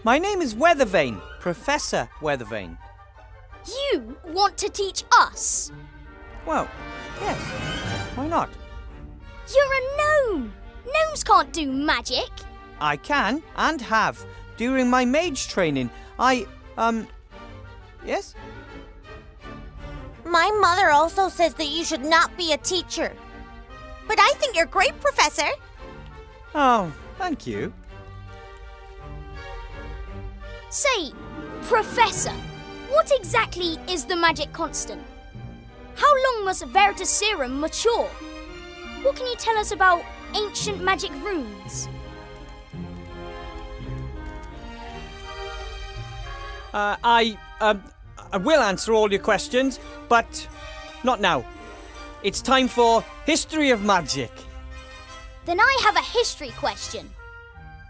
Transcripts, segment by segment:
My name is Weathervane, Professor Weathervane. You want to teach us? Well, yes. Why not? You're a gnome! Gnomes can't do magic! I can and have. During my mage training, Yes? My mother also says that you should not be a teacher. But I think you're great, Professor. Oh, thank you. Say, Professor, what exactly is the magic constant? How long must Veritaserum mature? What can you tell us about ancient magic runes? I will answer all your questions, but not now. It's time for History of Magic. Then I have a history question.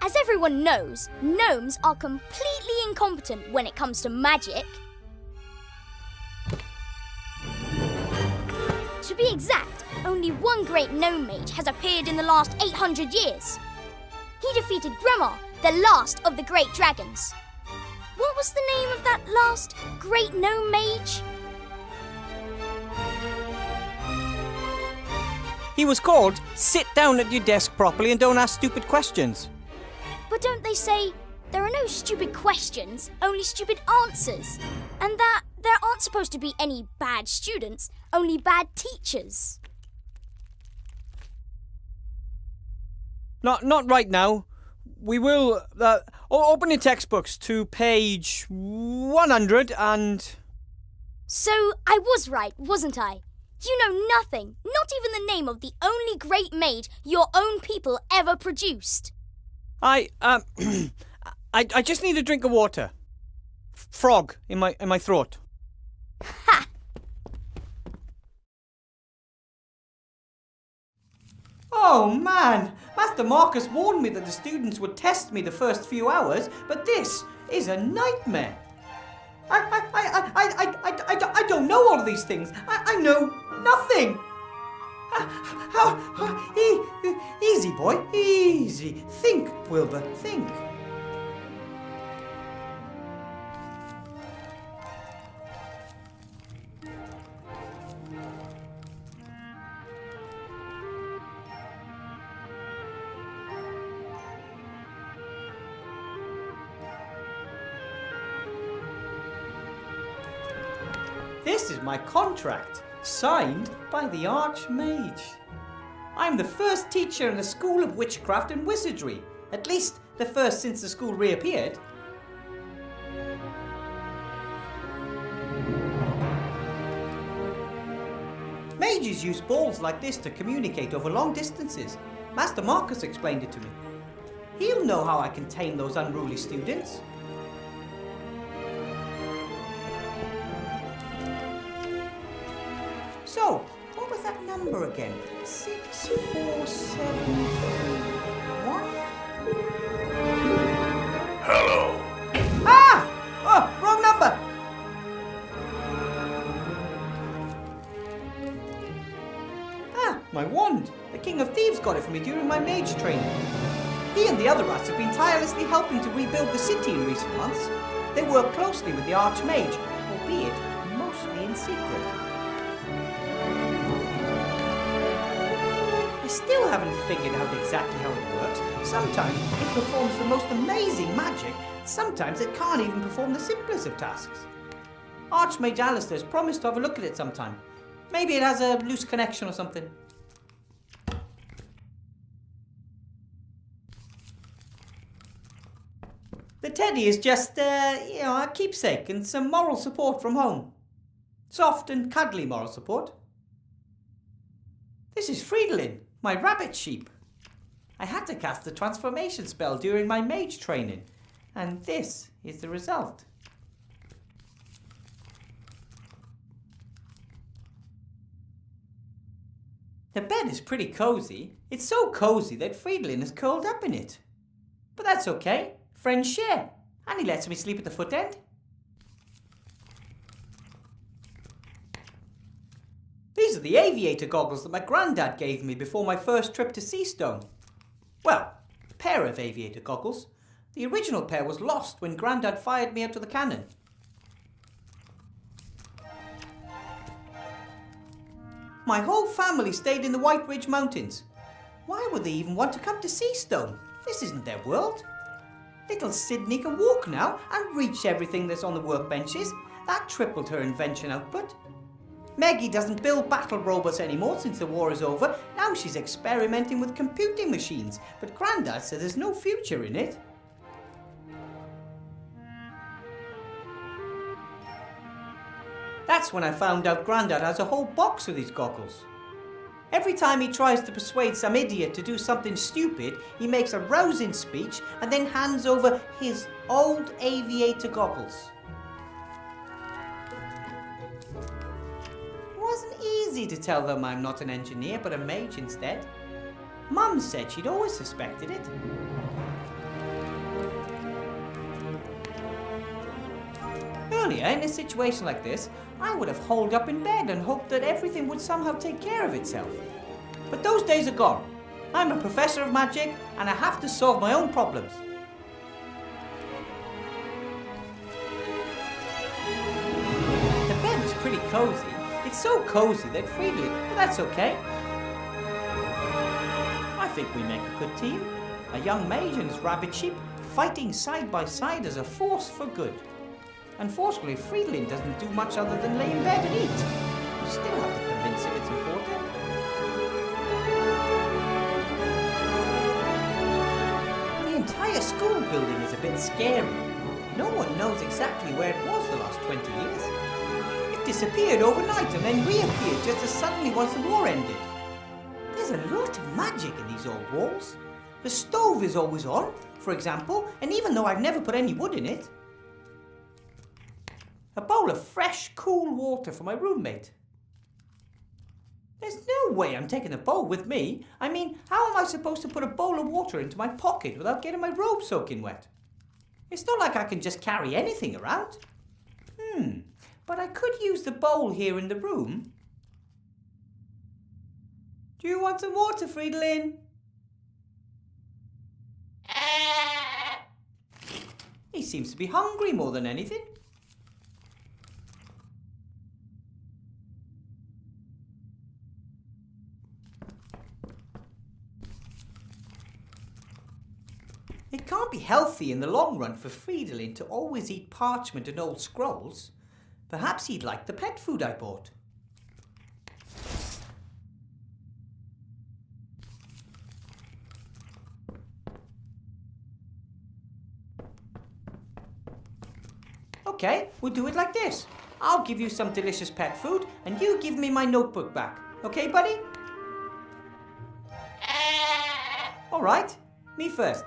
As everyone knows, gnomes are completely incompetent when it comes to magic. To be exact, only one great gnome mage has appeared in the last 800 years. He defeated Gremar, the last of the great dragons. What was the name of that last great gnome mage? He was called Sit Down at Your Desk Properly and Don't Ask Stupid Questions. But don't they say there are no stupid questions, only stupid answers? And that there aren't supposed to be any bad students, only bad teachers? Not right now. We will open your textbooks to page 100 and... So I was right, wasn't I? You know nothing, not even the name of the only great mage your own people ever produced. I just need a drink of water. Frog in my throat. Ha! Oh man, Master Marcus warned me that the students would test me the first few hours, but this is a nightmare. I don't know all of these things. I know nothing. Easy, boy, easy. Think, Wilbur, think. This is my contract, signed by the Archmage. I'm the first teacher in the School of Witchcraft and Wizardry, at least the first since the school reappeared. Mages use balls like this to communicate over long distances. Master Marcus explained it to me. He'll know how I can tame those unruly students. So, what was that number again? 64731? Hello. Ah! Oh, wrong number! Ah, my wand. The King of Thieves got it for me during my mage training. He and the other rats have been tirelessly helping to rebuild the city in recent months. They work closely with the Archmage, albeit mostly in secret. I still haven't figured out exactly how it works. Sometimes it performs the most amazing magic, sometimes it can't even perform the simplest of tasks. Archmage Alistair's promised to have a look at it sometime. Maybe it has a loose connection or something. The teddy is just, a keepsake and some moral support from home. Soft and cuddly moral support. This is Fridolin, my rabbit sheep. I had to cast the transformation spell during my mage training, and this is the result. The bed is pretty cozy. It's so cozy that Fridolin is curled up in it. But that's okay. Friends share, and he lets me sleep at the foot end. These are the aviator goggles that my granddad gave me before my first trip to Seastone. Well, a pair of aviator goggles. The original pair was lost when Grandad fired me out of the cannon. My whole family stayed in the White Ridge Mountains. Why would they even want to come to Seastone? This isn't their world. Little Sydney can walk now and reach everything that's on the workbenches. That tripled her invention output. Meggie doesn't build battle robots anymore since the war is over. Now she's experimenting with computing machines, but Grandad says there's no future in it. That's when I found out Grandad has a whole box of these goggles. Every time he tries to persuade some idiot to do something stupid, he makes a rousing speech and then hands over his old aviator goggles. It wasn't easy to tell them I'm not an engineer but a mage instead. Mum said she'd always suspected it. Earlier, in a situation like this, I would have holed up in bed and hoped that everything would somehow take care of itself. But those days are gone. I'm a professor of magic and I have to solve my own problems. The bed is pretty cozy. It's so cozy that Friedlin, but that's okay. I think we make a good team. A young mage and his rabbit sheep fighting side by side as a force for good. Unfortunately, Friedlin doesn't do much other than lay in bed and eat. You still have to convince him it's important. The entire school building is a bit scary. No one knows exactly where it was the last 20 years. It disappeared overnight and then reappeared just as suddenly once the war ended. There's a lot of magic in these old walls. The stove is always on, for example, and even though I've never put any wood in it, a bowl of fresh, cool water for my roommate. There's no way I'm taking the bowl with me. I mean, how am I supposed to put a bowl of water into my pocket without getting my robe soaking wet? It's not like I can just carry anything around. But I could use the bowl here in the room. Do you want some water, Friedlin? He seems to be hungry more than anything. It can't be healthy in the long run for Friedlin to always eat parchment and old scrolls. Perhaps he'd like the pet food I bought. Okay, we'll do it like this. I'll give you some delicious pet food and you give me my notebook back. Okay, buddy? All right, me first.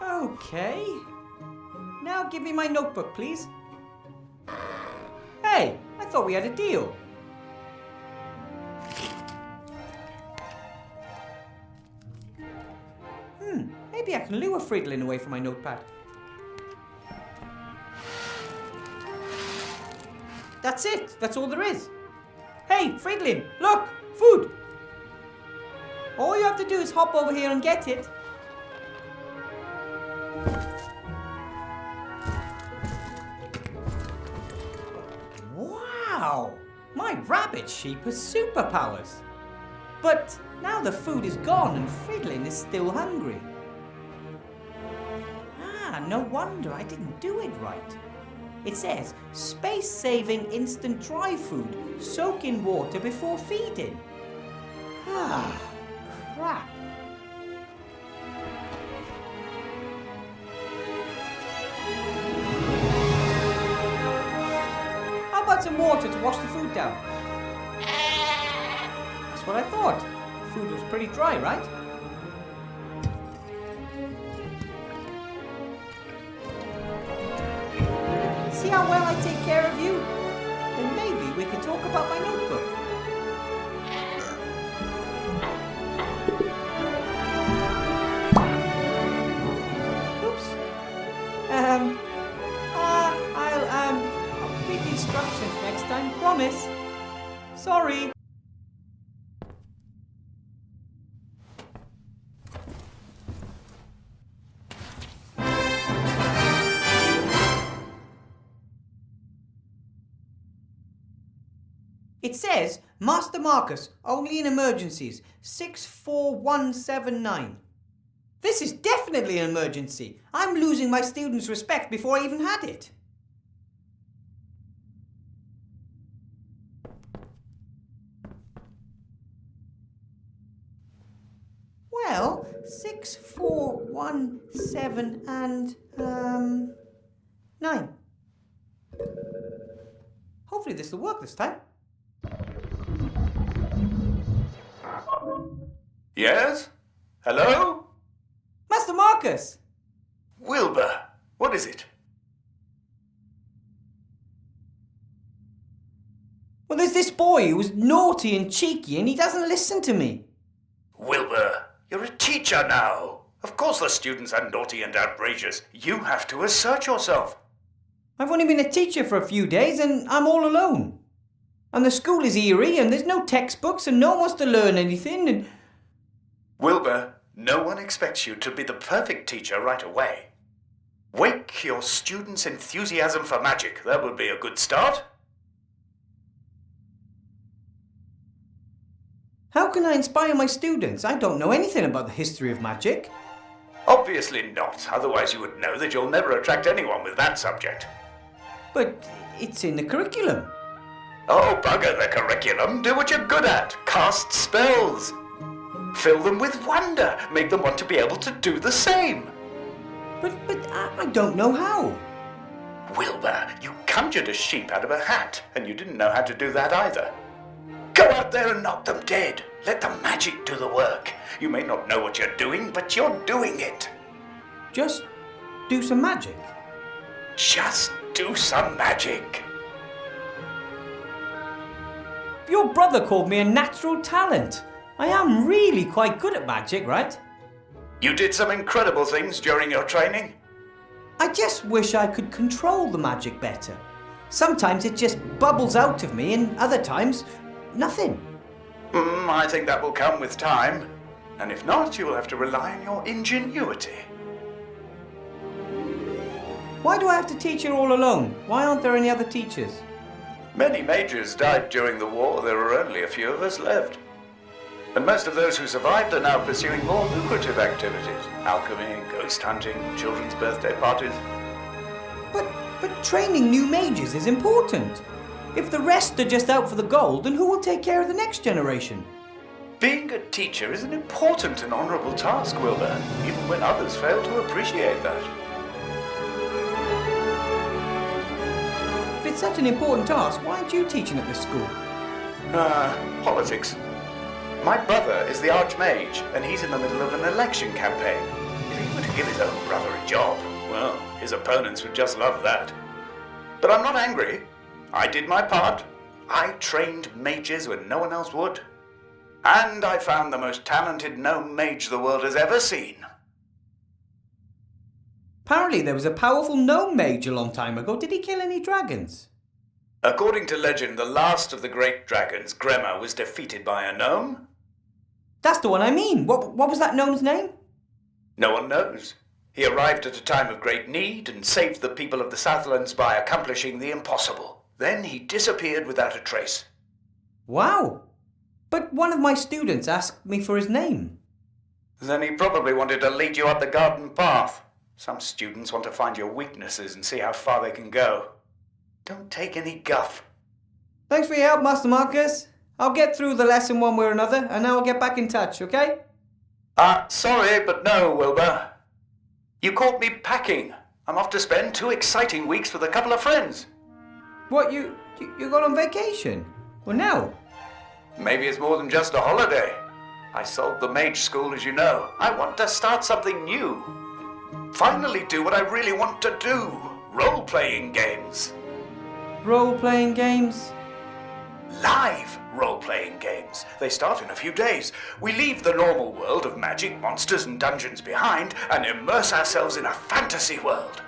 Okay. Now give me my notebook, please. Hey, I thought we had a deal. Maybe I can lure Friedlin away from my notepad. That's it. That's all there is. Hey, Friedlin, look! Food! All you have to do is hop over here and get it. Wow! My rabbit sheep has superpowers. But now the food is gone and Friedlin is still hungry. No wonder I didn't do it right. It says, space-saving instant dry food. Soak in water before feeding. Crap. How about some water to wash the food down? That's what I thought. The food was pretty dry, right? See how well I take care of you? Then maybe we could talk about my notebook. Oops. I'll read the instructions next time, promise. Sorry. It says, Master Marcus, only in emergencies, 64179. This is definitely an emergency. I'm losing my students' respect before I even had it. Well, 64179 and 9. Hopefully this will work this time. Yes? Hello? Master Marcus! Wilbur, what is it? Well, there's this boy who's naughty and cheeky and he doesn't listen to me. Wilbur, you're a teacher now. Of course the students are naughty and outrageous. You have to assert yourself. I've only been a teacher for a few days and I'm all alone. And the school is eerie and there's no textbooks and no one wants to learn anything and... Wilbur, no one expects you to be the perfect teacher right away. Wake your students' enthusiasm for magic. That would be a good start. How can I inspire my students? I don't know anything about the history of magic. Obviously not, otherwise you would know that you'll never attract anyone with that subject. But it's in the curriculum. Oh, bugger the curriculum. Do what you're good at. Cast spells. Fill them with wonder. Make them want to be able to do the same. But I don't know how. Wilbur, you conjured a sheep out of a hat, and you didn't know how to do that either. Go out there and knock them dead. Let the magic do the work. You may not know what you're doing, but you're doing it. Just do some magic. Just do some magic. Your brother called me a natural talent. I am really quite good at magic, right? You did some incredible things during your training. I just wish I could control the magic better. Sometimes it just bubbles out of me and other times, nothing. I think that will come with time. And if not, you will have to rely on your ingenuity. Why do I have to teach it all alone? Why aren't there any other teachers? Many mages died during the war. There were only a few of us left. And most of those who survived are now pursuing more lucrative activities. Alchemy, ghost hunting, children's birthday parties. But training new mages is important. If the rest are just out for the gold, then who will take care of the next generation? Being a teacher is an important and honourable task, Wilbur, even when others fail to appreciate that. If it's such an important task, why aren't you teaching at this school? Politics. My brother is the Archmage, and he's in the middle of an election campaign. If he were to give his own brother a job, well, his opponents would just love that. But I'm not angry. I did my part. I trained mages when no one else would. And I found the most talented gnome mage the world has ever seen. Apparently there was a powerful gnome mage a long time ago. Did he kill any dragons? According to legend, the last of the great dragons, Gremma, was defeated by a gnome. That's the one I mean. What was that gnome's name? No one knows. He arrived at a time of great need and saved the people of the Southlands by accomplishing the impossible. Then he disappeared without a trace. Wow. But one of my students asked me for his name. Then he probably wanted to lead you up the garden path. Some students want to find your weaknesses and see how far they can go. Don't take any guff. Thanks for your help, Master Marcus. I'll get through the lesson one way or another, and I'll get back in touch, okay? Sorry, but no, Wilbur. You caught me packing. I'm off to spend 2 exciting weeks with a couple of friends. What, you got on vacation? Well, now? Maybe it's more than just a holiday. I sold the mage school, as you know. I want to start something new. Finally do what I really want to do. Role-playing games. Role-playing games? Live role-playing games. They start in a few days. We leave the normal world of magic, monsters and dungeons behind and immerse ourselves in a fantasy world.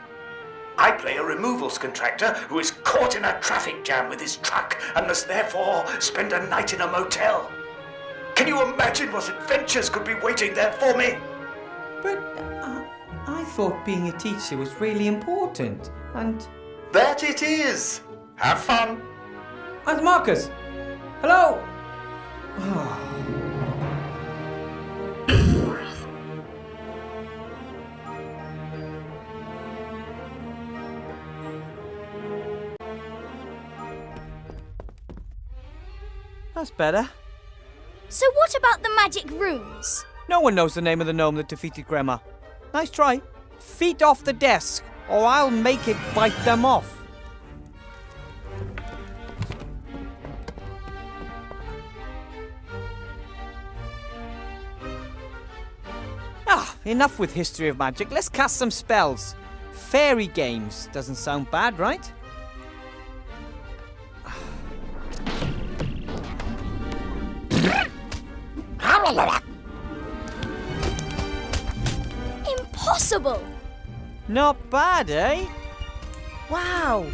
I play a removals contractor who is caught in a traffic jam with his truck and must therefore spend a night in a motel. Can you imagine what adventures could be waiting there for me? But I thought being a teacher was really important, and... That it is! Have fun! And Marcus, Hello? That's better. So what about the magic rooms? No one knows the name of the gnome that defeated Grandma. Nice try. Feet off the desk, or I'll make it bite them off. Enough with history of magic. Let's cast some spells. Fairy games doesn't sound bad, right? Impossible! Not bad, eh? Wow!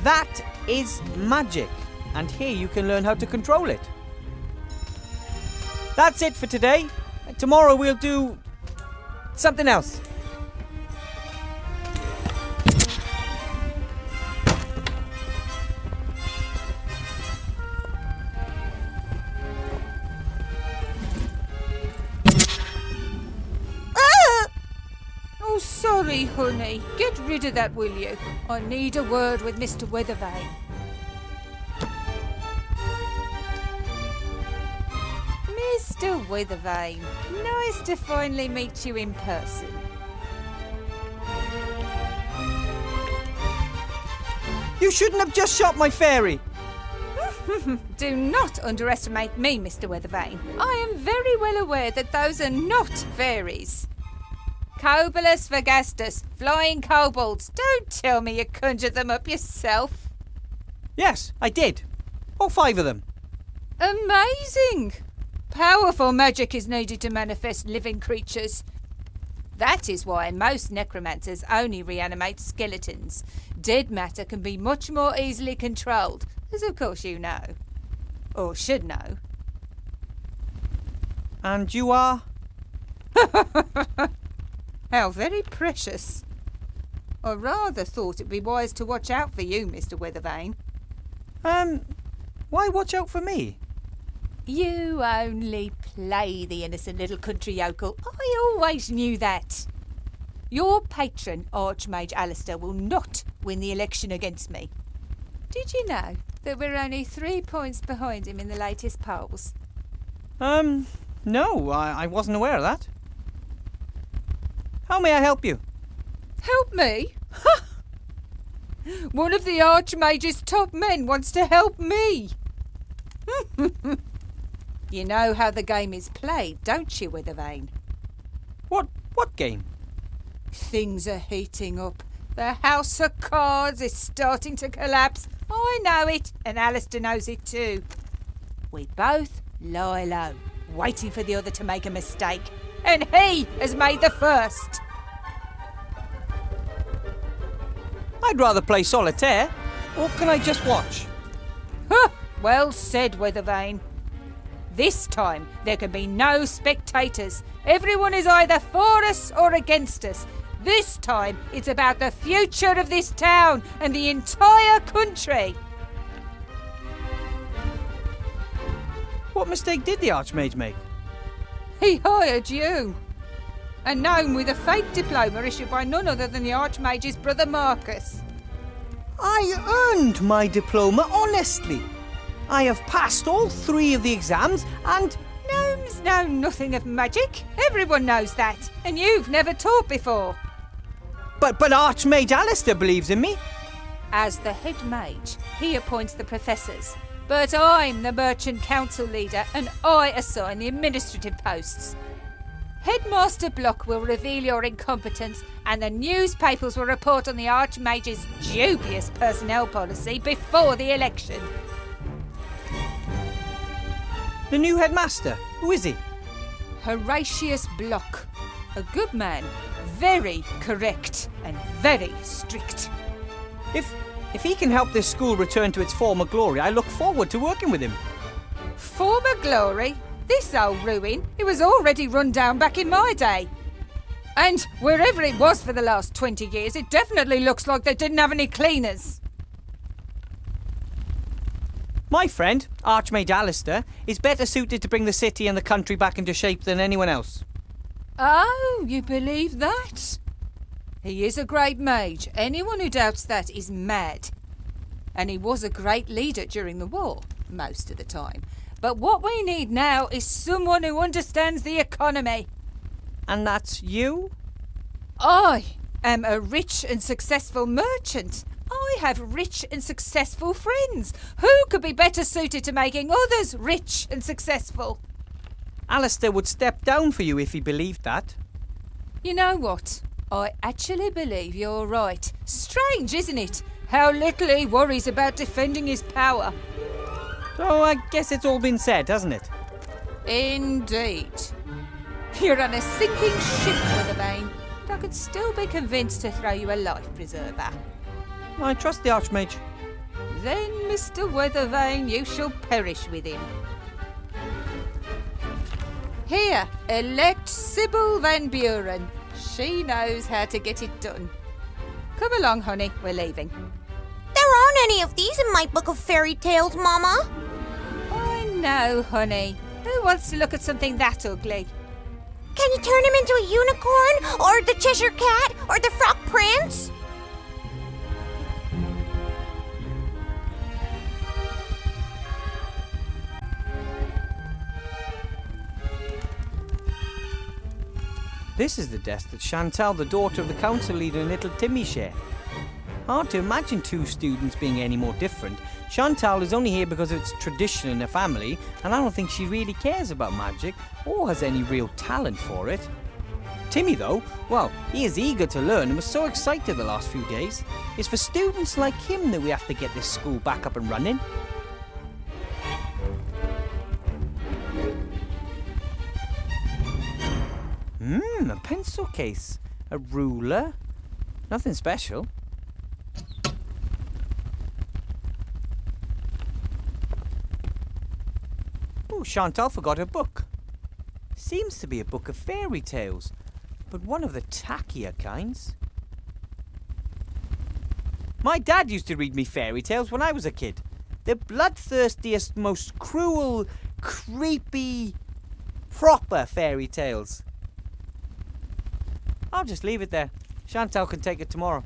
That is magic. And here you can learn how to control it. That's it for today. Tomorrow we'll do something else. Oh, sorry, honey. Get rid of that, will you? I need a word with Mr. Weathervane. Mr. Weathervane, nice to finally meet you in person. You shouldn't have just shot my fairy. Do not underestimate me, Mr. Weathervane. I am very well aware that those are not fairies. Cobolus Vergastus, flying kobolds. Don't tell me you conjured them up yourself. Yes, I did. All 5 of them. Amazing! Powerful magic is needed to manifest living creatures. That is why most necromancers only reanimate skeletons. Dead matter can be much more easily controlled, as of course you know. Or should know. And you are? How very precious. I rather thought it'd be wise to watch out for you, Mr. Weathervane. Why watch out for me? You only play the innocent little country yokel. I always knew that. Your patron, Archmage Alistair, will not win the election against me. Did you know that we're only 3 points behind him in the latest polls? No, I wasn't aware of that. How may I help you? Help me? One of the Archmage's top men wants to help me. You know how the game is played, don't you, Weathervane? What game? Things are heating up. The House of Cards is starting to collapse. I know it, and Alistair knows it too. We both lie low, waiting for the other to make a mistake. And he has made the first. I'd rather play solitaire. Or can I just watch? Huh, well said, Weathervane. This time, there can be no spectators. Everyone is either for us or against us. This time, it's about the future of this town and the entire country. What mistake did the Archmage make? He hired you. A gnome with a fake diploma issued by none other than the Archmage's brother Marcus. I earned my diploma honestly. I have passed all 3 of the exams and... Gnomes know nothing of magic. Everyone knows that. And you've never taught before. But Archmage Alistair believes in me. As the head mage, he appoints the professors. But I'm the merchant council leader and I assign the administrative posts. Headmaster Block will reveal your incompetence and the newspapers will report on the Archmage's dubious personnel policy before the election. The new headmaster? Who is he? Horatius Block. A good man, very correct and very strict. If he can help this school return to its former glory, I look forward to working with him. Former glory? This old ruin, it was already run down back in my day. And wherever it was for the last 20 years, it definitely looks like they didn't have any cleaners. My friend, Archmage Alistair, is better suited to bring the city and the country back into shape than anyone else. Oh, you believe that? He is a great mage. Anyone who doubts that is mad. And he was a great leader during the war, most of the time. But what we need now is someone who understands the economy. And that's you? I am a rich and successful merchant. I have rich and successful friends. Who could be better suited to making others rich and successful? Alistair would step down for you if he believed that. You know what? I actually believe you're right. Strange, isn't it? How little he worries about defending his power. So I guess it's all been said, hasn't it? Indeed. You're on a sinking ship, Weathervane, but I could still be convinced to throw you a life preserver. I trust the Archmage. Then, Mr. Weathervane, you shall perish with him. Here, elect Sybil Van Buren. She knows how to get it done. Come along, honey, we're leaving. There aren't any of these in my book of fairy tales, Mama. I know, honey. Who wants to look at something that ugly? Can you turn him into a unicorn, or the Cheshire Cat, or the Frog Prince? This is the desk that Chantal, the daughter of the council leader, and little Timmy share. Hard to imagine two students being any more different. Chantal is only here because of its tradition in her family, and I don't think she really cares about magic or has any real talent for it. Timmy, though, well, he is eager to learn and was so excited the last few days. It's for students like him that we have to get this school back up and running. A pencil case, a ruler, nothing special. Oh, Chantal forgot her book. Seems to be a book of fairy tales, but one of the tackier kinds. My dad used to read me fairy tales when I was a kid. The bloodthirstiest, most cruel, creepy, proper fairy tales. I'll just leave it there. Chantal can take it tomorrow.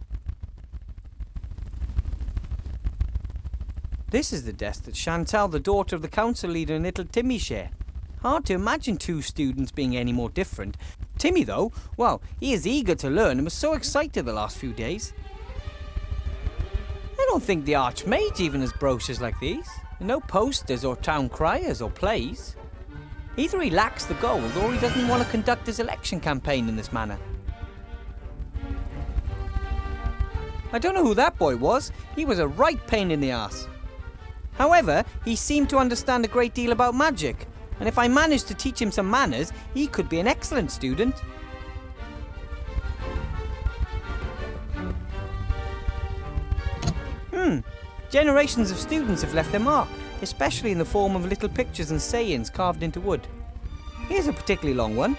This is the desk that Chantal, the daughter of the council leader, and little Timmy share. Hard to imagine two students being any more different. Timmy, though, well, he is eager to learn and was so excited the last few days. I don't think the Archmage even has brochures like these. No posters or town criers or plays. Either he lacks the gold or he doesn't want to conduct his election campaign in this manner. I don't know who that boy was. He was a right pain in the arse. However, he seemed to understand a great deal about magic, and if I managed to teach him some manners, he could be an excellent student. Generations of students have left their mark, especially in the form of little pictures and sayings carved into wood. Here's a particularly long one.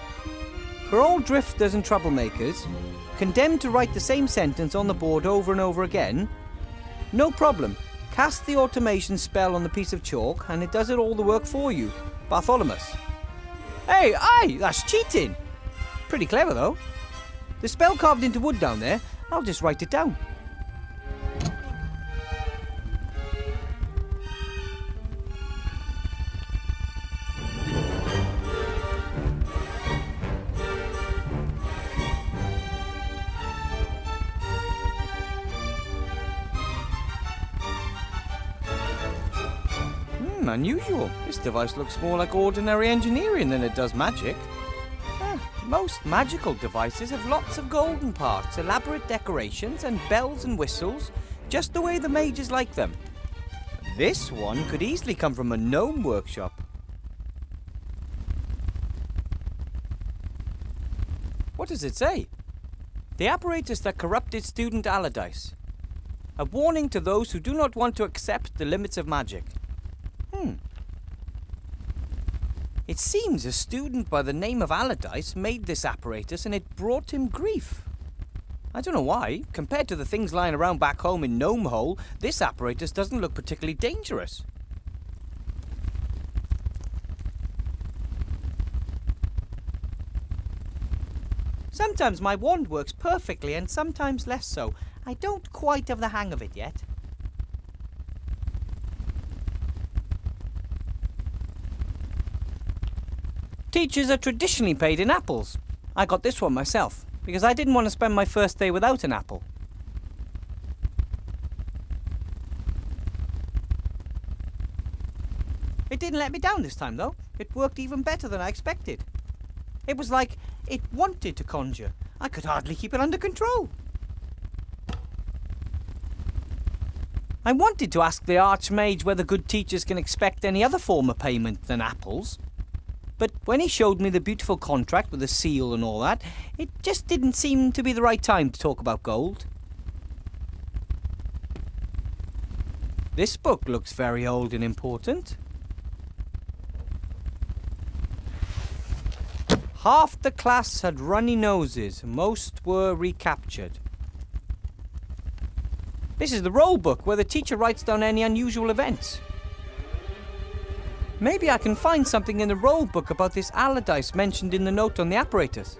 For all drifters and troublemakers, condemned to write the same sentence on the board over and over again, no problem. Cast the automation spell on the piece of chalk and it does it all the work for you. Bartholomew. Hey, aye, that's cheating. Pretty clever though. The spell carved into wood down there, I'll just write it down. Unusual. This device looks more like ordinary engineering than it does magic. Most magical devices have lots of golden parts, elaborate decorations, and bells and whistles, just the way the mages like them. This one could easily come from a gnome workshop. What does it say? The apparatus that corrupted student Allardyce. A warning to those who do not want to accept the limits of magic. It seems a student by the name of Allardyce made this apparatus and it brought him grief. I don't know why. Compared to the things lying around back home in Gnome Hole, this apparatus doesn't look particularly dangerous. Sometimes my wand works perfectly and sometimes less so. I don't quite have the hang of it yet. Teachers are traditionally paid in apples. I got this one myself, because I didn't want to spend my first day without an apple. It didn't let me down this time, though. It worked even better than I expected. It was like it wanted to conjure. I could hardly keep it under control. I wanted to ask the Archmage whether good teachers can expect any other form of payment than apples. But when he showed me the beautiful contract with the seal and all that, it just didn't seem to be the right time to talk about gold. This book looks very old and important. Half the class had runny noses, most were recaptured. This is the roll book where the teacher writes down any unusual events. Maybe I can find something in the roll book about this Allardyce mentioned in the note on the apparatus.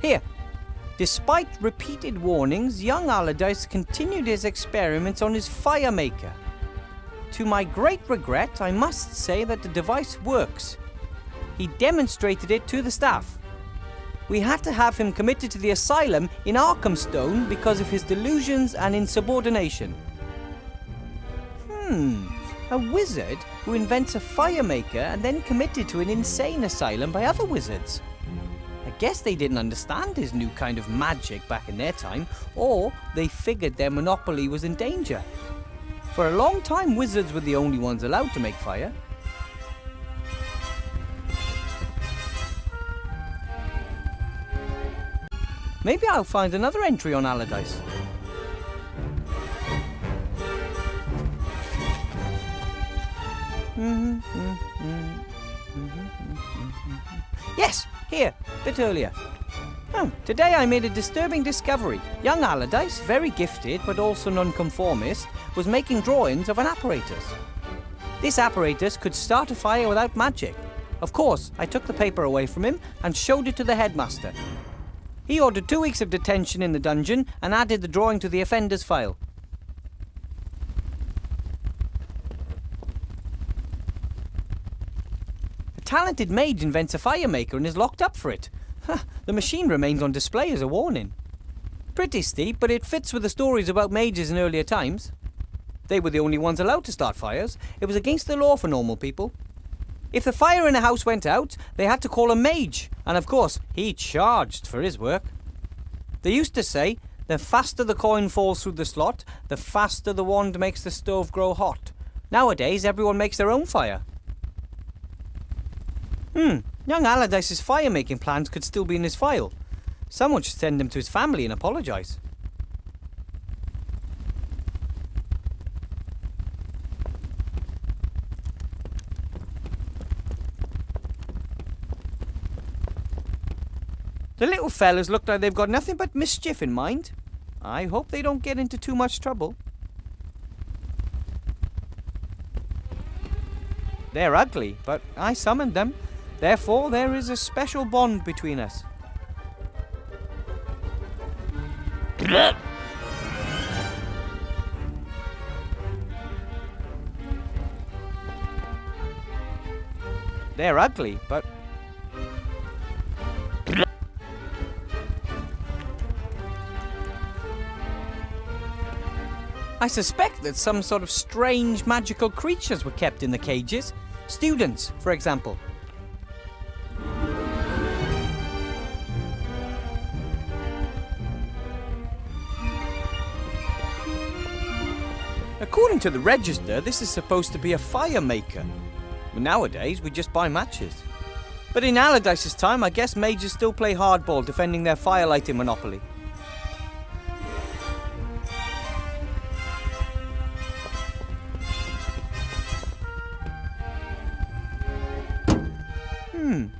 Here. Despite repeated warnings, young Allardyce continued his experiments on his fire maker. To my great regret, I must say that the device works. He demonstrated it to the staff. We had to have him committed to the asylum in Arkhamstone because of his delusions and insubordination. A wizard who invents a fire maker and then committed to an insane asylum by other wizards. I guess they didn't understand his new kind of magic back in their time, or they figured their monopoly was in danger. For a long time, wizards were the only ones allowed to make fire. Maybe I'll find another entry on Allardyce. Yes, here, a bit earlier. Today I made a disturbing discovery. Young Allardyce, very gifted but also nonconformist, was making drawings of an apparatus. This apparatus could start a fire without magic. Of course, I took the paper away from him and showed it to the headmaster. He ordered 2 weeks of detention in the dungeon and added the drawing to the offender's file. A talented mage invents a fire maker and is locked up for it. The machine remains on display as a warning. Pretty steep, but it fits with the stories about mages in earlier times. They were the only ones allowed to start fires. It was against the law for normal people. If the fire in a house went out, they had to call a mage, and of course, he charged for his work. They used to say, the faster the coin falls through the slot, the faster the wand makes the stove grow hot. Nowadays, everyone makes their own fire. Young Allardyce's fire-making plans could still be in his file. Someone should send them to his family and apologise. The little fellas look like they've got nothing but mischief in mind. I hope they don't get into too much trouble. They're ugly, but I summoned them. Therefore, there is a special bond between us. They're ugly, but... I suspect that some sort of strange magical creatures were kept in the cages. Students, for example. According to the register, this is supposed to be a fire maker. But nowadays, we just buy matches. But in Allardyce's time, I guess mages still play hardball defending their firelighting monopoly.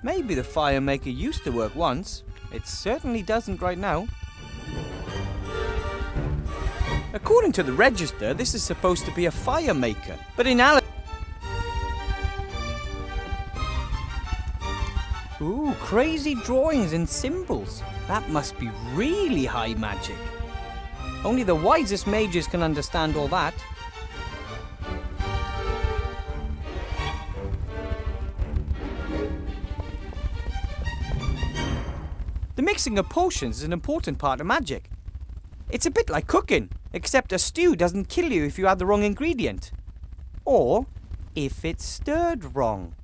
Maybe the fire maker used to work once. It certainly doesn't right now. According to the register, this is supposed to be a fire maker, but in reality... Ooh, crazy drawings and symbols. That must be really high magic. Only the wisest mages can understand all that. The mixing of potions is an important part of magic. It's a bit like cooking, except a stew doesn't kill you if you add the wrong ingredient. Or if it's stirred wrong.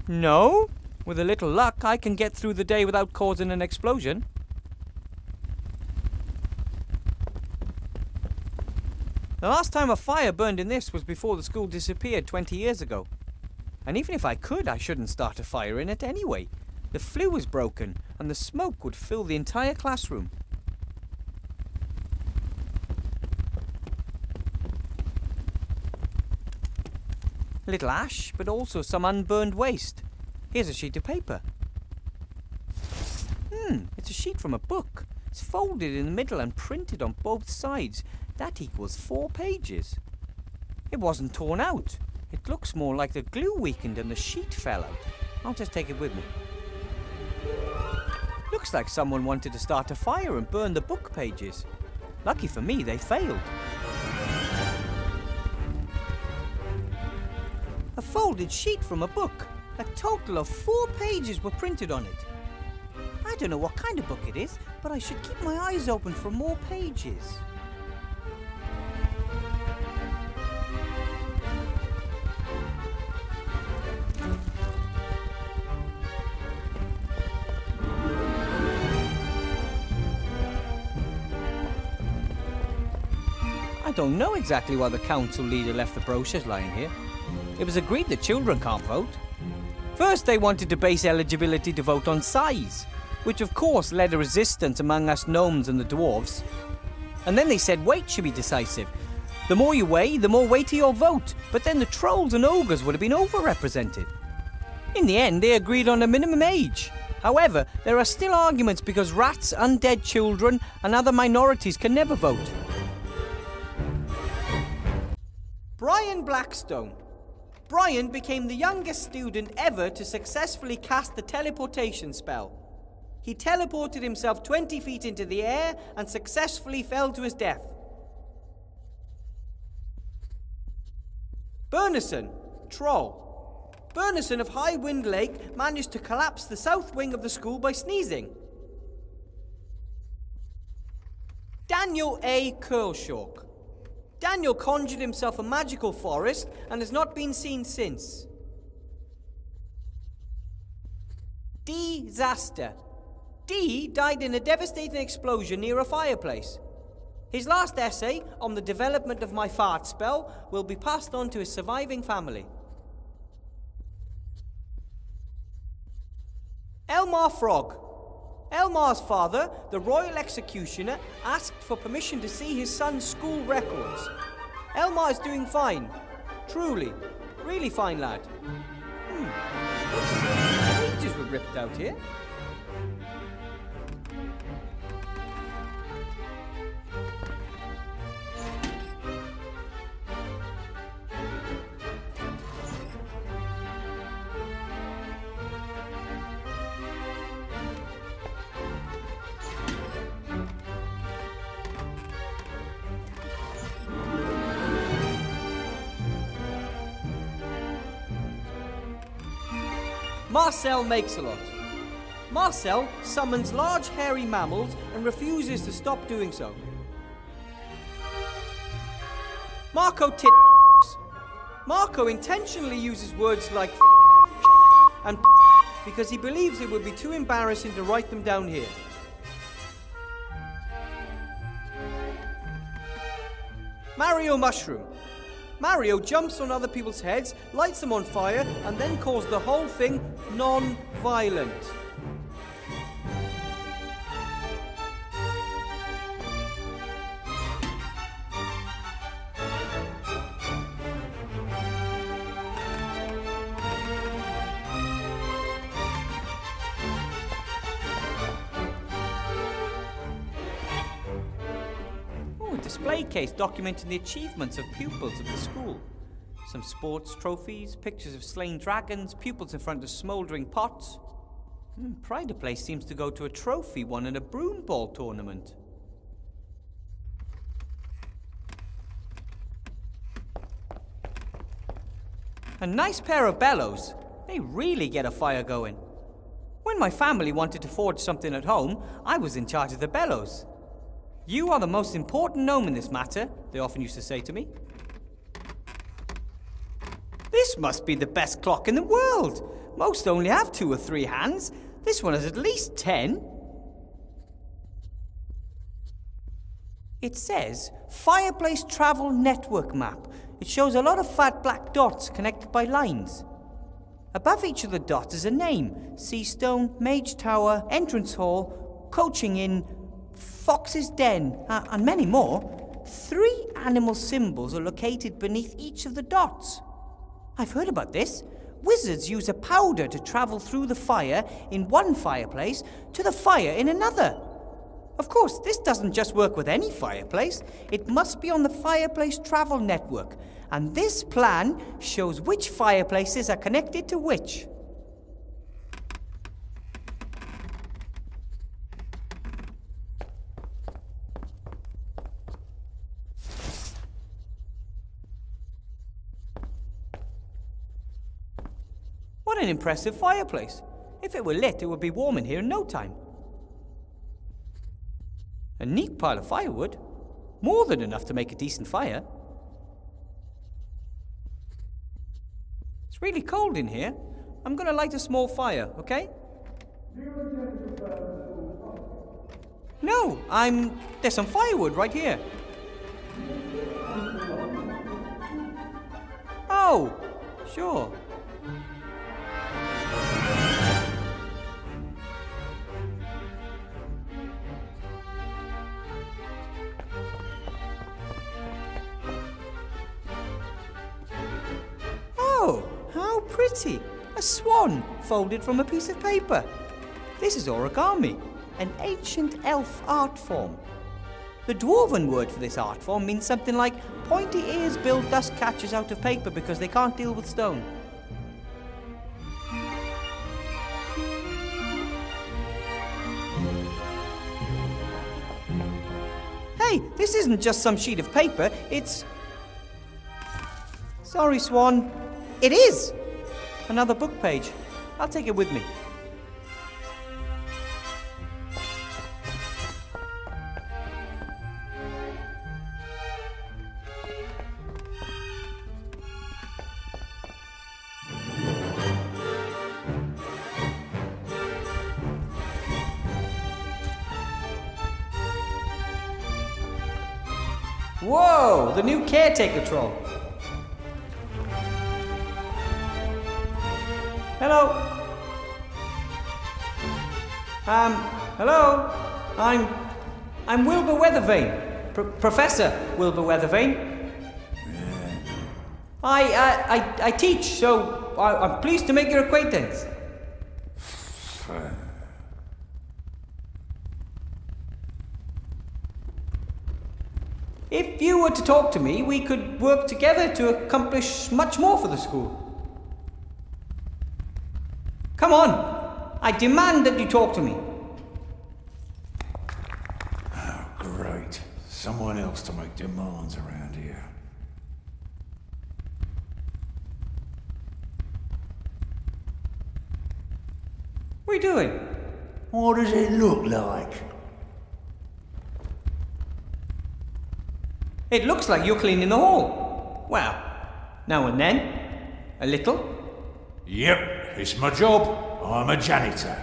No? With a little luck, I can get through the day without causing an explosion. The last time a fire burned in this was before the school disappeared 20 years ago. And even if I could, I shouldn't start a fire in it anyway. The flue was broken, and the smoke would fill the entire classroom. A little ash, but also some unburned waste. Here's a sheet of paper. It's a sheet from a book. It's folded in the middle and printed on both sides. That equals 4 pages. It wasn't torn out. It looks more like the glue weakened and the sheet fell out. I'll just take it with me. Looks like someone wanted to start a fire and burn the book pages. Lucky for me, they failed. A folded sheet from a book. A total of 4 pages were printed on it. I don't know what kind of book it is, but I should keep my eyes open for more pages. I don't know exactly why the council leader left the brochures lying here. It was agreed that children can't vote. First, they wanted to base eligibility to vote on size, which of course led a resistance among us gnomes and the dwarves. And then they said weight should be decisive. The more you weigh, the more weighty your vote, but then the trolls and ogres would have been overrepresented. In the end, they agreed on a minimum age. However, there are still arguments because rats, undead children, and other minorities can never vote. Brian Blackstone. Brian became the youngest student ever to successfully cast the teleportation spell. He teleported himself 20 feet into the air and successfully fell to his death. Burnison, troll. Burnison of High Wind Lake managed to collapse the south wing of the school by sneezing. Daniel A. Curlshaw. Daniel conjured himself a magical forest and has not been seen since. Disaster. D died in a devastating explosion near a fireplace. His last essay on the development of my fart spell will be passed on to his surviving family. Elmar Frog. Elmar's father, the royal executioner, asked for permission to see his son's school records. Elmar is doing fine. Truly. Really fine lad. Pages were ripped out here. Marcel makes a lot. Marcel summons large hairy mammals and refuses to stop doing so. Marco Marco intentionally uses words like and because he believes it would be too embarrassing to write them down here. Mario Mushroom. Mario jumps on other people's heads, lights them on fire, and then calls the whole thing non-violent. display case documenting the achievements of pupils of the school. Some sports trophies, pictures of slain dragons, pupils in front of smouldering pots. Pride of Place seems to go to a trophy won in a broom ball tournament. A nice pair of bellows. They really get a fire going. When my family wanted to forge something at home, I was in charge of the bellows. You are the most important gnome in this matter, they often used to say to me. This must be the best clock in the world. Most only have 2 or 3 hands. This one has at least 10. It says Fireplace Travel Network Map. It shows a lot of fat black dots connected by lines. Above each of the dots is a name: Seastone, Mage Tower, Entrance Hall, Coaching Inn, Fox's Den, and many more. 3 animal symbols are located beneath each of the dots. I've heard about this. Wizards use a powder to travel through the fire in one fireplace to the fire in another. Of course, this doesn't just work with any fireplace. It must be on the Fireplace Travel Network, and this plan shows which fireplaces are connected to which. What an impressive fireplace. If it were lit, it would be warm in here in no time. A neat pile of firewood. More than enough to make a decent fire. It's really cold in here. I'm going to light a small fire, okay? No, there's some firewood right here. Oh, sure. Oh, how pretty! A swan folded from a piece of paper. This is origami, an ancient elf art form. The dwarven word for this art form means something like pointy ears build dust catchers out of paper because they can't deal with stone. Hey, this isn't just some sheet of paper, it's... Sorry, Swan. It is! Another book page. I'll take it with me. Whoa! The new caretaker troll. Hello. Hello. I'm Wilbur Weathervane, Professor Wilbur Weathervane. I teach, so I'm pleased to make your acquaintance. If you were to talk to me, we could work together to accomplish much more for the school. Come on! I demand that you talk to me. Oh, great. Someone else to make demands around here. What are you doing? What does it look like? It looks like you're cleaning the hall. Well, now and then. A little. Yep. It's my job. I'm a janitor.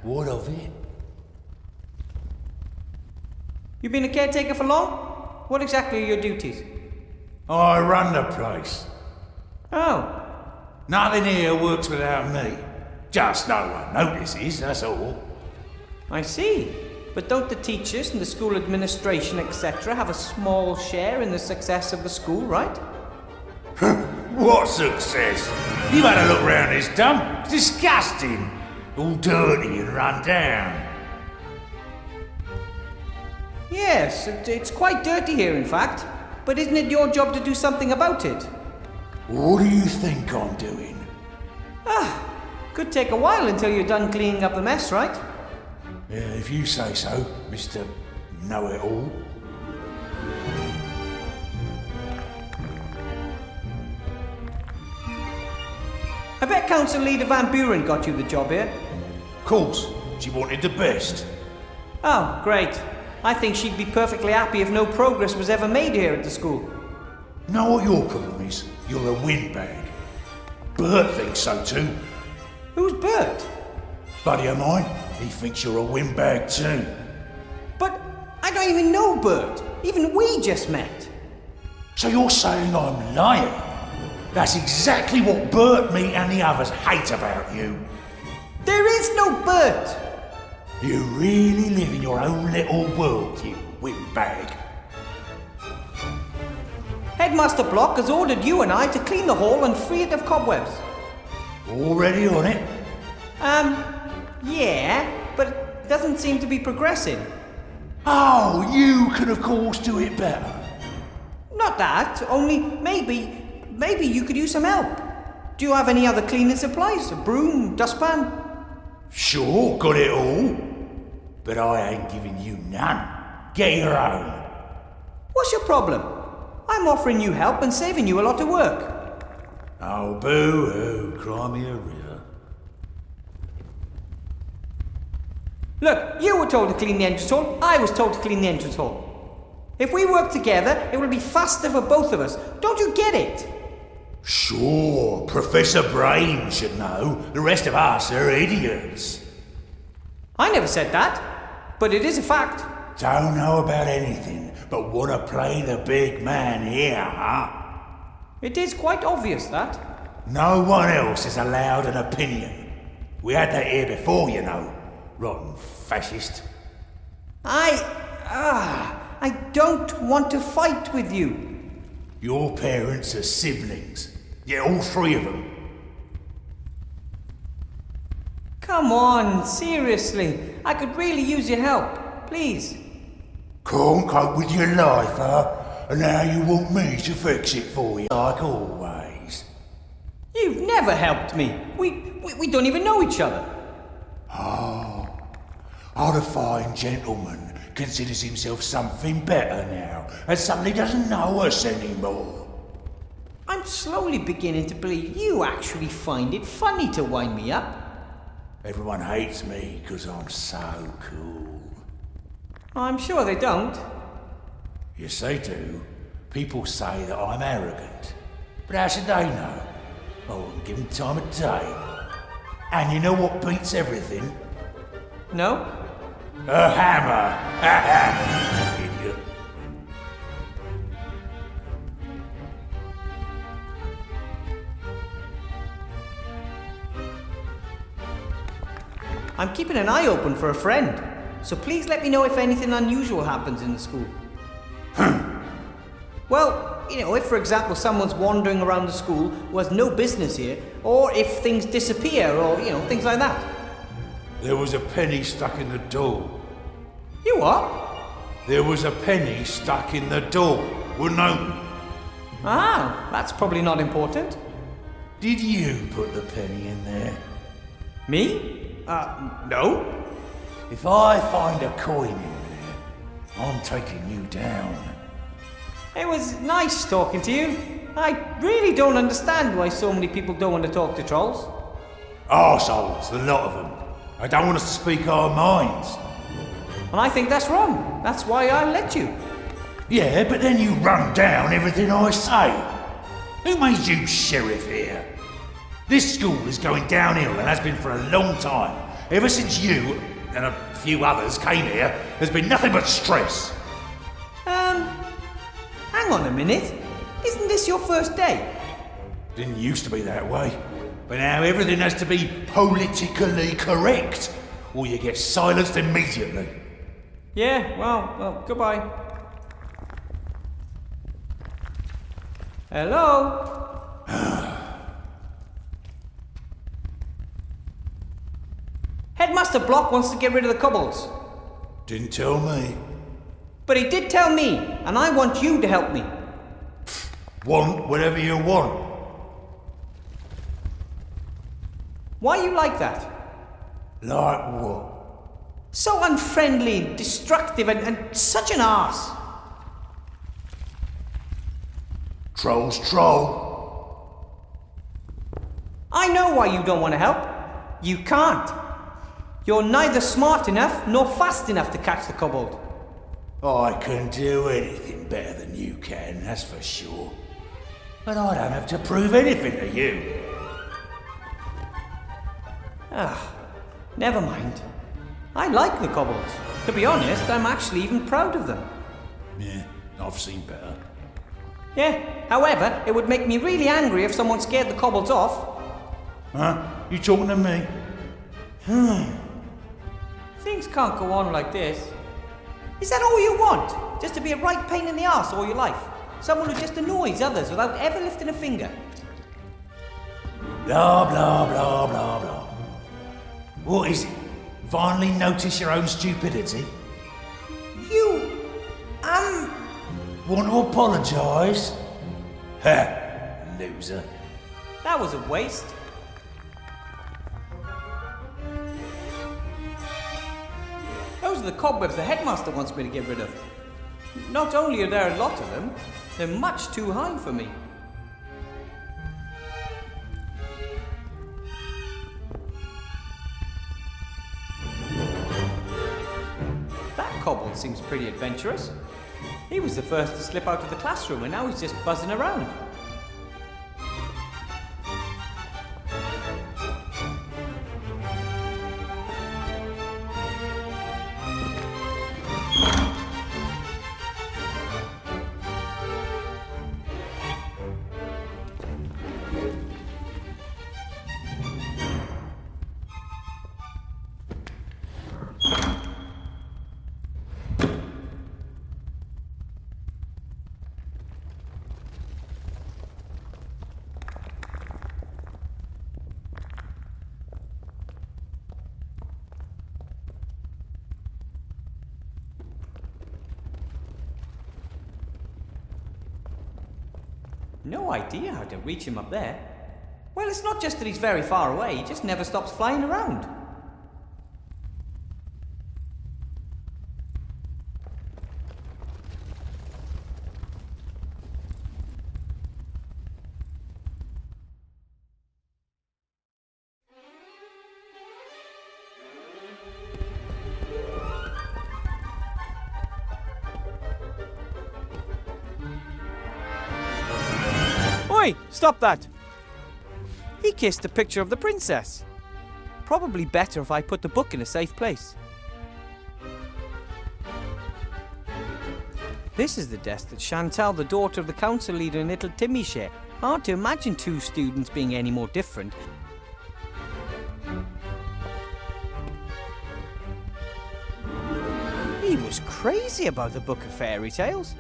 What of it? You've been a caretaker for long? What exactly are your duties? I run the place. Oh. Nothing here works without me. Just no one notices, that's all. I see. But don't the teachers and the school administration, etc., have a small share in the success of the school, right? What success? You've had a look round this dump. It's disgusting. All dirty and run down. Yes, it's quite dirty here, in fact. But isn't it your job to do something about it? What do you think I'm doing? Could take a while until you're done cleaning up the mess, right? Yeah, if you say so, Mr. Know-it-all. I bet Council Leader Van Buren got you the job here. Of course, she wanted the best. Oh, great. I think she'd be perfectly happy if no progress was ever made here at the school. Know what your problem is? You're a windbag. Bert thinks so too. Who's Bert? Buddy of mine, he thinks you're a windbag too. But I don't even know Bert. Even we just met. So you're saying I'm lying? That's exactly what Bert, me and the others hate about you. There is no Bert! You really live in your own little world, you windbag. Headmaster Block has ordered you and I to clean the hall and free it of cobwebs. Already on it? Yeah, but it doesn't seem to be progressing. Oh, you can of course do it better. Not that, only maybe you could use some help. Do you have any other cleaning supplies? A broom, dustpan? Sure, got it all. But I ain't giving you none. Get your own. What's your problem? I'm offering you help and saving you a lot of work. Oh, boo-hoo, cry me a river. Look, you were told to clean the entrance hall, I was told to clean the entrance hall. If we work together, it will be faster for both of us. Don't you get it? Sure, Professor Brain should know. The rest of us are idiots. I never said that, but it is a fact. Don't know about anything, but wanna play the big man here, huh? It is quite obvious that. No one else is allowed an opinion. We had that here before, you know. Rotten fascist. I don't want to fight with you. Your parents are siblings. Yeah, all three of them. Come on, seriously. I could really use your help. Please. Can't cope with your life, huh? And now you want me to fix it for you, like always. You've never helped me. We don't even know each other. Oh, the fine gentleman considers himself something better now, and suddenly doesn't know us anymore. I'm slowly beginning to believe you actually find it funny to wind me up. Everyone hates me because I'm so cool. I'm sure they don't. Yes, they do. People say that I'm arrogant. But how should they know? I wouldn't give them time of day. And you know what beats everything? No? A hammer! Idiot. I'm keeping an eye open for a friend. So please let me know if anything unusual happens in the school. Well, if for example someone's wandering around the school who has no business here, or if things disappear, or things like that. There was a penny stuck in the door. You what? There was a penny stuck in the door. Wouldn't know. Ah, that's probably not important. Did you put the penny in there? Me? No. If I find a coin in there, I'm taking you down. It was nice talking to you. I really don't understand why so many people don't want to talk to trolls. Arseholes, the lot of them. They don't want us to speak our minds. And I think that's wrong. That's why I let you. Yeah, but then you run down everything I say. Who made you sheriff here? This school is going downhill and has been for a long time. Ever since you and a few others came here, there's been nothing but stress. Hang on a minute. Isn't this your first day? Didn't used to be that way. But now everything has to be politically correct, or you get silenced immediately. Yeah, well, goodbye. Hello? Headmaster Block wants to get rid of the kobolds. Didn't tell me. But he did tell me, and I want you to help me. Want whatever you want. Why you like that? Like what? So unfriendly, destructive, and such an arse. Troll's troll. I know why you don't want to help. You can't. You're neither smart enough nor fast enough to catch the kobold. I can do anything better than you can, that's for sure. But I don't have to prove anything to you. Never mind. I like the kobolds. To be honest, I'm actually even proud of them. Yeah, I've seen better. Yeah, however, it would make me really angry if someone scared the kobolds off. Huh? You talking to me? Things can't go on like this. Is that all you want? Just to be a right pain in the arse all your life? Someone who just annoys others without ever lifting a finger? Blah, blah, blah, blah, blah. What is it? Finally notice your own stupidity? You... Want to apologise? Ha! Loser. That was a waste. Those are the cobwebs the headmaster wants me to get rid of. Not only are there a lot of them, they're much too high for me. That kobold seems pretty adventurous. He was the first to slip out of the classroom and now he's just buzzing around. No idea how to reach him up there. Well, it's not just that he's very far away, he just never stops flying around. Oi! Stop that! He kissed the picture of the princess. Probably better if I put the book in a safe place. This is the desk that Chantal, the daughter of the council leader, and little Timmy share. Hard to imagine two students being any more different. He was crazy about the Book of Fairy Tales.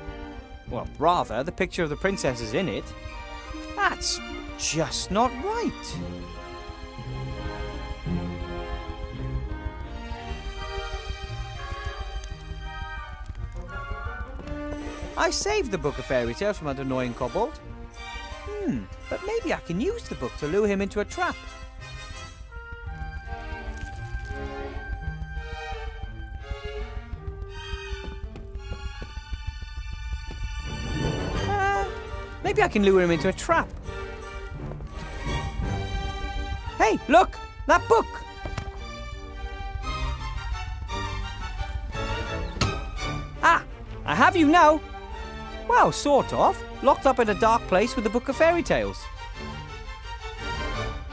Well, rather, the picture of the princess is in it. That's just not right. I saved the Book of Fairy Tales from that annoying kobold. But maybe I can use the book to lure him into a trap. Maybe I can lure him into a trap. Hey, look! That book! Ah! I have you now! Well, sort of. Locked up in a dark place with the Book of Fairy Tales.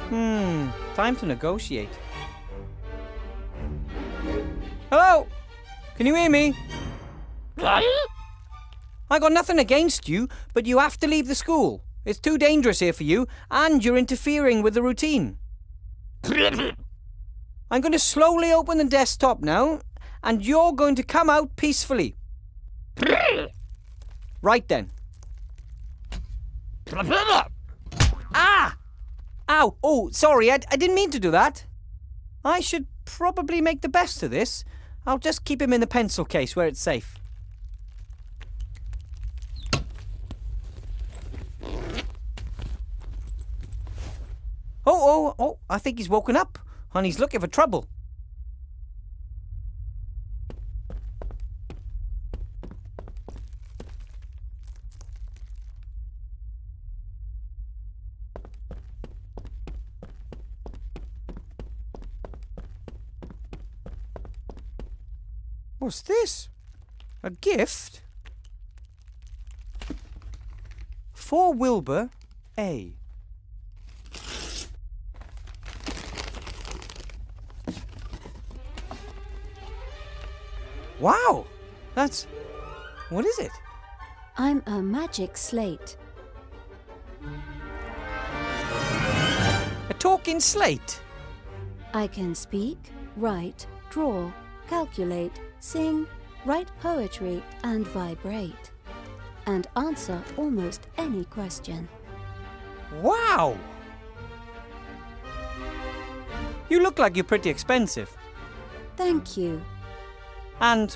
Time to negotiate. Hello? Can you hear me? I got nothing against you, but you have to leave the school. It's too dangerous here for you, and you're interfering with the routine. I'm going to slowly open the desktop now, and you're going to come out peacefully. Right then. Ah! Ow! Oh, sorry, I didn't mean to do that. I should probably make the best of this. I'll just keep him in the pencil case where it's safe. Oh, I think he's woken up and he's looking for trouble. What's this? A gift? For Wilbur, A. Wow! That's... what is it? I'm a magic slate. A talking slate? I can speak, write, draw, calculate, sing, write poetry, and vibrate. And answer almost any question. Wow! You look like you're pretty expensive. Thank you. And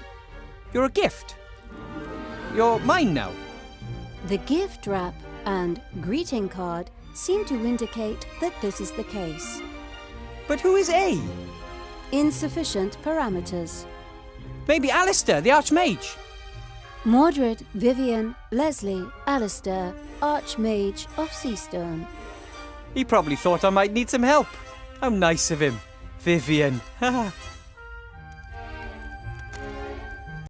you're a gift. You're mine now. The gift wrap and greeting card seem to indicate that this is the case. But who is A? Insufficient parameters. Maybe Alistair, the Archmage. Mordred, Vivian, Leslie, Alistair, Archmage of Seastone. He probably thought I might need some help. How nice of him. Vivian.